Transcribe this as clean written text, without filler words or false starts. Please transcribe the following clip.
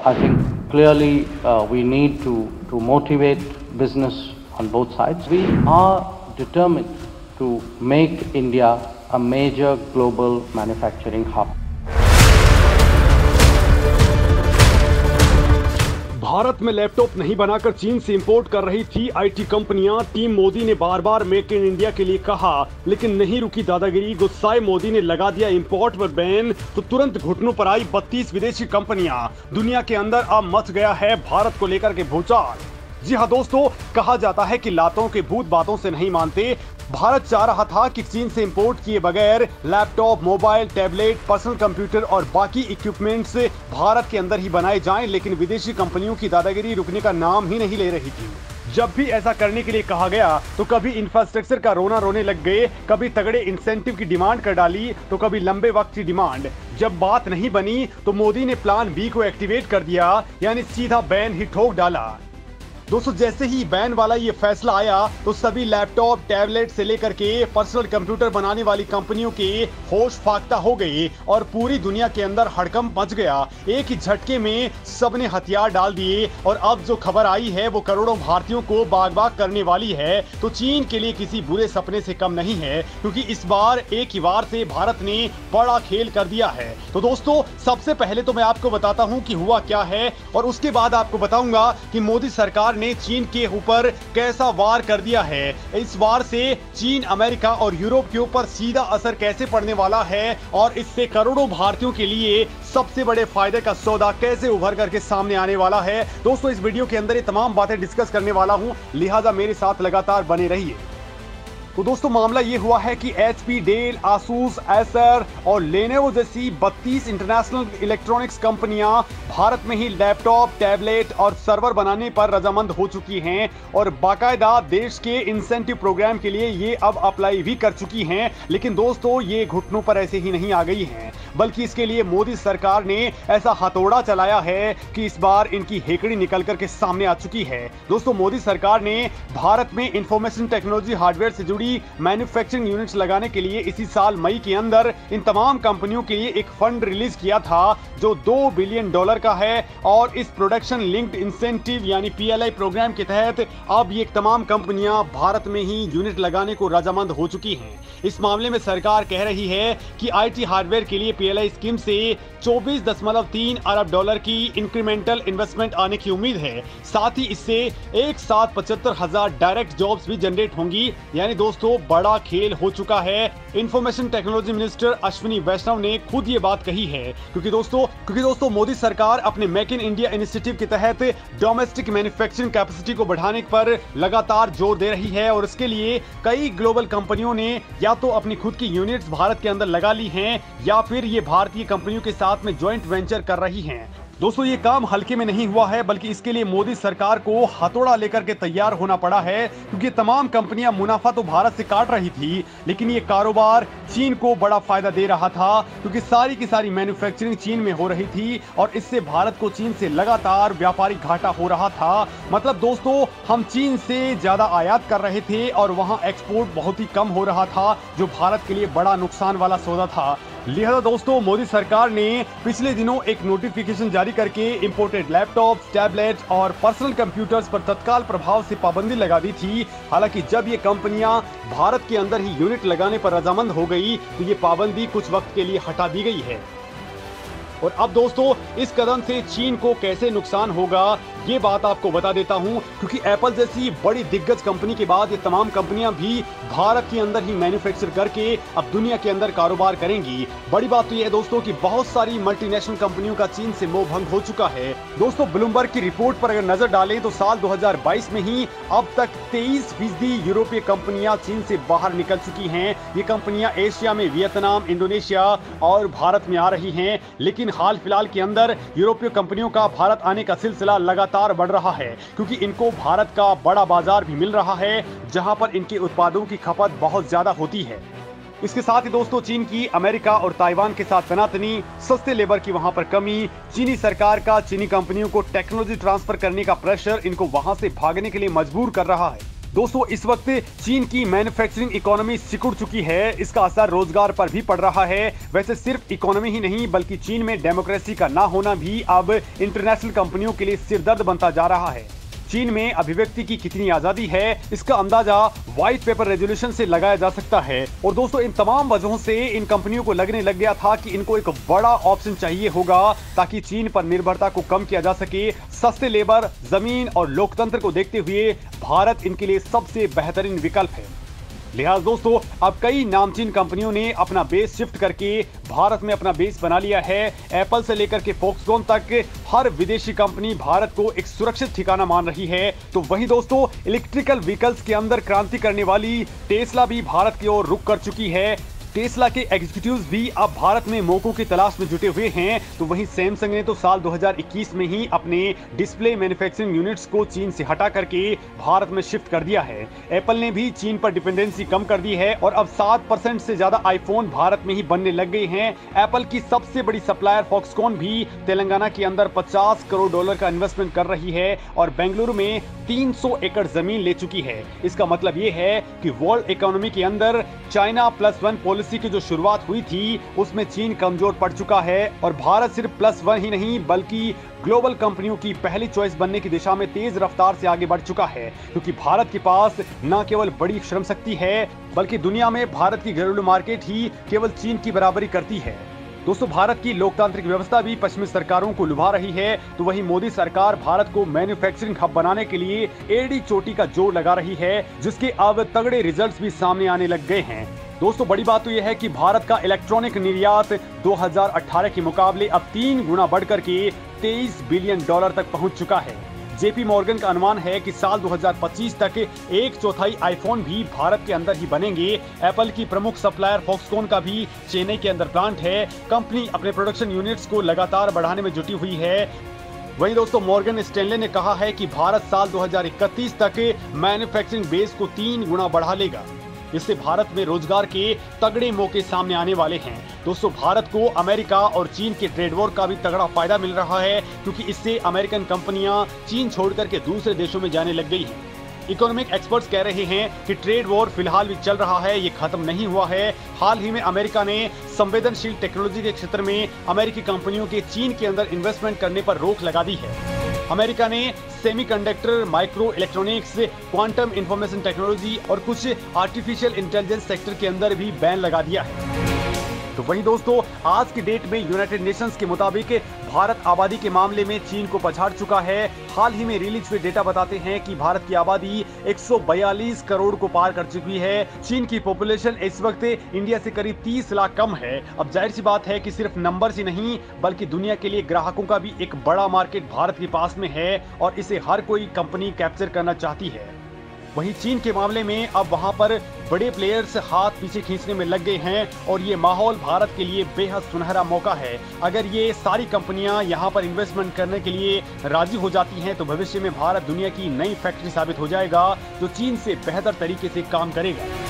I think clearly we need to motivate business on both sides. We are determined to make India a major global manufacturing hub. Bharat में laptop नहीं बनाकर चीन से import कर रही थी आईटी कंपनियां। टीम मोदी ने बार बार मेक इन इंडिया के लिए कहा, लेकिन नहीं रुकी दादागिरी। गुस्साए मोदी ने लगा दिया इंपोर्ट पर बैन, तो तुरंत घुटनों पर आई 32 विदेशी कंपनियां। दुनिया के अंदर अब मच गया है भारत को लेकर के भूचाल। जी हाँ दोस्तों, कहा जाता है कि लातों के भूत बातों से नहीं मानते। भारत चाह रहा था कि चीन से इंपोर्ट किए बगैर laptop, mobile, tablet, personal computer और बाकी इक्विपमेंट्स भारत के अंदर ही बनाए जाएं, लेकिन विदेशी कंपनियों की दादागिरी रुकने का नाम ही नहीं ले रही थी। जब भी ऐसा करने के लिए कहा गया तो कभी इंफ्रास्ट्रक्चर का रोना रोने लग गए, कभी तगड़े इंसेंटिव की डिमांड कर डाली, तो कभी लंबे वक्त की डिमांड। जब बात नहीं बनी तो मोदी ने प्लान बी को एक्टिवेट कर दिया, यानी सीधा बैन ही ठोक डाला। दोस्तों, जैसे ही बैन वाला ये फैसला आया तो सभी लैपटॉप, टैबलेट से लेकर के पर्सनल कंप्यूटर बनाने वाली कंपनियों के होश फाख्ता हो गए और पूरी दुनिया के अंदर हड़कंप मच गया। एक ही झटके में सबने हथियार डाल दिए और अब जो खबर आई है वो करोड़ों भारतीयों को बाग बाग करने वाली है। तो चीन के लिए किसी बुरे सपने से कम नहीं है, क्योंकि इस बार एक ही बार से भारत ने बड़ा खेल कर दिया है। तो दोस्तों, सबसे पहले तो मैं आपको बताता हूँ कि हुआ क्या है, और उसके बाद आपको बताऊंगा कि मोदी सरकार ने चीन के ऊपर कैसा वार कर दिया है। इस वार से चीन, अमेरिका और यूरोप के ऊपर सीधा असर कैसे पड़ने वाला है, और इससे करोड़ों भारतीयों के लिए सबसे बड़े फायदे का सौदा कैसे उभर करके सामने आने वाला है। दोस्तों, इस वीडियो के अंदर ये तमाम बातें डिस्कस करने वाला हूं, लिहाजा मेरे साथ लगातार बने रहिए। तो दोस्तों, मामला ये हुआ है कि HP, डेल, आसूस, एसर और लेनोवो जैसी 32 इंटरनेशनल इलेक्ट्रॉनिक्स कंपनियां भारत में ही लैपटॉप, टैबलेट और सर्वर बनाने पर रजामंद हो चुकी हैं, और बाकायदा देश के इंसेंटिव प्रोग्राम के लिए ये अब अप्लाई भी कर चुकी हैं। लेकिन दोस्तों, ये घुटनों पर ऐसे ही नहीं आ गई हैं, बल्कि इसके लिए मोदी सरकार ने ऐसा हथौड़ा चलाया है कि इस बार इनकी हेकड़ी निकल करके सामने आ चुकी है। दोस्तों, मोदी सरकार ने भारत में इंफॉर्मेशन टेक्नोलॉजी हार्डवेयर से जुड़ी मैन्युफैक्चरिंग यूनिट्स लगाने के लिए इसी साल मई के अंदर इन तमाम कंपनियों के लिए एक फंड रिलीज किया था, जो $2 बिलियन का है। और इस प्रोडक्शन लिंक्ड इंसेंटिव यानी PLI प्रोग्राम के तहत अब ये तमाम कंपनियां भारत में ही यूनिट लगाने को रजामंद हो चुकी हैं। इस मामले में सरकार कह रही है कि IT हार्डवेयर के लिए PLI स्कीम से $24.3 अरब की इंक्रीमेंटल इन्वेस्टमेंट आने की उम्मीद है। साथ ही इससे एक साथ 75,000 डायरेक्ट जॉब्स भी जनरेट होंगी। यानी दोस्तों, बड़ा खेल हो चुका है। इंफॉर्मेशन टेक्नोलॉजी मिनिस्टर अश्विनी वैष्णव ने खुद ये बात कही है, क्योंकि दोस्तों मोदी सरकार अपने मेक इन इंडिया इनिशिएटिव के तहत डोमेस्टिक मैन्युफैक्चरिंग कैपेसिटी को बढ़ाने पर लगातार जोर दे रही है, और इसके लिए कई ग्लोबल कंपनियों ने या तो अपनी खुद की यूनिट्स भारत के अंदर लगा ली हैं, या फिर ये भारतीय कंपनियों के साथ में ज्वाइंट वेंचर कर रही हैं। दोस्तों, ये काम हल्के में नहीं हुआ है, बल्कि इसके लिए मोदी सरकार को हथौड़ा लेकर के तैयार होना पड़ा है, क्योंकि तमाम कंपनियां मुनाफा तो भारत से काट रही थी, लेकिन ये कारोबार चीन को बड़ा फायदा दे रहा था, क्योंकि सारी की सारी मैन्युफैक्चरिंग चीन में हो रही थी, और इससे भारत को चीन से लगातार व्यापारिक घाटा हो रहा था। मतलब दोस्तों, हम चीन से ज्यादा आयात कर रहे थे और वहां एक्सपोर्ट बहुत ही कम हो रहा था, जो भारत के लिए बड़ा नुकसान वाला सौदा था। लिहाजा दोस्तों, मोदी सरकार ने पिछले दिनों एक नोटिफिकेशन जारी करके इंपोर्टेड लैपटॉप, टैबलेट और पर्सनल कंप्यूटर्स पर तत्काल प्रभाव से पाबंदी लगा दी थी। हालांकि जब ये कंपनियां भारत के अंदर ही यूनिट लगाने पर रजामंद हो गई तो ये पाबंदी कुछ वक्त के लिए हटा दी गई है। और अब दोस्तों, इस कदम से चीन को कैसे नुकसान होगा ये बात आपको बता देता हूं, क्योंकि एप्पल जैसी बड़ी दिग्गज कंपनी के बाद ये तमाम कंपनियां भी भारत के अंदर ही मैन्युफैक्चर करके अब दुनिया के अंदर कारोबार करेंगी। बड़ी बात तो यह है दोस्तों कि बहुत सारी मल्टीनेशनल कंपनियों का चीन से मोह भंग हो चुका है। दोस्तों, ब्लूमबर्ग की रिपोर्ट पर अगर नजर डालें तो साल 2022 में ही अब तक 23% यूरोपीय कंपनियां चीन से बाहर निकल चुकी हैं। ये कंपनियां एशिया में वियतनाम, इंडोनेशिया और भारत में आ रही हैं, लेकिन हाल फिलहाल के अंदर यूरोपीय कंपनियों का भारत आने का सिलसिला लगातार बढ़ रहा है, क्योंकि इनको भारत का बड़ा बाजार भी मिल रहा है, जहां पर इनके उत्पादों की खपत बहुत ज्यादा होती है। इसके साथ ही दोस्तों, चीन की अमेरिका और ताइवान के साथ तनातनी, सस्ते लेबर की वहां पर कमी, चीनी सरकार का चीनी कंपनियों को टेक्नोलॉजी ट्रांसफर करने का प्रेशर इनको वहां से भागने के लिए मजबूर कर रहा है। दोस्तों इस वक्त चीन की मैन्युफैक्चरिंग इकोनॉमी सिकुड़ चुकी है, इसका असर रोजगार पर भी पड़ रहा है। वैसे सिर्फ इकोनॉमी ही नहीं बल्कि चीन में डेमोक्रेसी का ना होना भी अब इंटरनेशनल कंपनियों के लिए सिरदर्द बनता जा रहा है। चीन में अभिव्यक्ति की कितनी आजादी है इसका अंदाजा व्हाइट पेपर रेजोल्यूशन से लगाया जा सकता है। और दोस्तों इन तमाम वजहों से इन कंपनियों को लगने लग गया था कि इनको एक बड़ा ऑप्शन चाहिए होगा ताकि चीन पर निर्भरता को कम किया जा सके। सस्ते लेबर, जमीन और लोकतंत्र को देखते हुए भारत इनके लिए सबसे बेहतरीन विकल्प है। लिहाजा दोस्तों अब कई नामचीन कंपनियों ने अपना बेस शिफ्ट करके भारत में अपना बेस बना लिया है। एप्पल से लेकर के फॉक्सकॉन तक हर विदेशी कंपनी भारत को एक सुरक्षित ठिकाना मान रही है। तो वहीं दोस्तों इलेक्ट्रिकल व्हीकल्स के अंदर क्रांति करने वाली टेस्ला भी भारत की ओर रुख कर चुकी है। टेस्ला के एग्जीक्यूटिव्स भी अब भारत में मौकों की तलाश में जुटे हुए हैं। तो वहीं सैमसंग ने तो साल 2021 में ही अपने डिस्प्ले मैन्युफैक्चरिंग यूनिट्स को चीन से हटा करके भारत में शिफ्ट कर दिया है। एप्पल ने भी चीन पर डिपेंडेंसी कम कर दी है और अब 7% से ज्यादा आईफोन भारत में ही बनने लग गए हैं। एप्पल की सबसे बड़ी सप्लायर फॉक्सकॉन भी तेलंगाना के अंदर $50 करोड़ का इन्वेस्टमेंट कर रही है और बेंगलुरु में 300 एकड़ जमीन ले चुकी है। इसका मतलब ये है कि वर्ल्ड इकोनॉमी के अंदर चाइना +1 पॉलिसी की जो शुरुआत हुई थी उसमें चीन कमजोर पड़ चुका है और भारत सिर्फ +1 ही नहीं बल्कि ग्लोबल कंपनियों की पहली चॉइस बनने की दिशा में तेज रफ्तार से आगे बढ़ चुका है, क्योंकि भारत के पास न केवल बड़ी श्रम शक्ति है बल्कि दुनिया में भारत की घरेलू मार्केट ही केवल चीन की बराबरी करती है। दोस्तों भारत की लोकतांत्रिक व्यवस्था भी पश्चिमी सरकारों को लुभा रही है। तो वहीं मोदी सरकार भारत को मैन्युफैक्चरिंग हब बनाने के लिए एड़ी चोटी का जोर लगा रही है, जिसके अब तगड़े रिजल्ट्स भी सामने आने लग गए हैं। दोस्तों बड़ी बात तो यह है कि भारत का इलेक्ट्रॉनिक निर्यात 2018 के मुकाबले अब 3 गुना बढ़कर के $23 बिलियन तक पहुंच चुका है। जेपी मॉर्गन का अनुमान है कि साल 2025 तक 1/4 आईफोन भी भारत के अंदर ही बनेंगे। एप्पल की प्रमुख सप्लायर फॉक्सकॉन का भी चेन्नई के अंदर प्लांट है। कंपनी अपने प्रोडक्शन यूनिट्स को लगातार बढ़ाने में जुटी हुई है। वहीं दोस्तों मॉर्गन स्टैनले ने कहा है कि भारत साल 2031 तक मैन्युफैक्चरिंग बेस को 3 गुना बढ़ा लेगा। इससे भारत में रोजगार के तगड़े मौके सामने आने वाले हैं। दोस्तों भारत को अमेरिका और चीन के ट्रेड वॉर का भी तगड़ा फायदा मिल रहा है, क्योंकि इससे अमेरिकन कंपनियां चीन छोड़कर के दूसरे देशों में जाने लग गई हैं। इकोनॉमिक एक्सपर्ट्स कह रहे हैं कि ट्रेड वॉर फिलहाल भी चल रहा है, ये खत्म नहीं हुआ है। हाल ही में अमेरिका ने संवेदनशील टेक्नोलॉजी के क्षेत्र में अमेरिकी कंपनियों के चीन के अंदर इन्वेस्टमेंट करने पर रोक लगा दी है। अमेरिका ने semiconductor, micro electronics, quantum information technology और कुछ आर्टिफिशियल इंटेलिजेंस सेक्टर के अंदर भी बैन लगा दिया है। तो वहीं दोस्तों आज की डेट में यूनाइटेड नेशंस के मुताबिक भारत आबादी के मामले में चीन को पछाड़ चुका है। हाल ही में रिलीज हुए डेटा बताते हैं कि भारत की आबादी 142 करोड़ को पार कर चुकी है। चीन की पॉपुलेशन इस वक्त इंडिया से करीब 30 लाख कम है। अब जाहिर सी बात है कि सिर्फ नंबर ही नहीं बल्कि दुनिया के लिए ग्राहकों का भी एक बड़ा मार्केट भारत के पास में है और इसे हर कोई कंपनी कैप्चर करना चाहती है। वहीं चीन के मामले में अब वहां पर बड़े प्लेयर्स हाथ पीछे खींचने में लग गए हैं और ये माहौल भारत के लिए बेहद सुनहरा मौका है। अगर ये सारी कंपनियां यहां पर इन्वेस्टमेंट करने के लिए राजी हो जाती हैं तो भविष्य में भारत दुनिया की नई फैक्ट्री साबित हो जाएगा जो चीन से बेहतर तरीके से काम करेगा।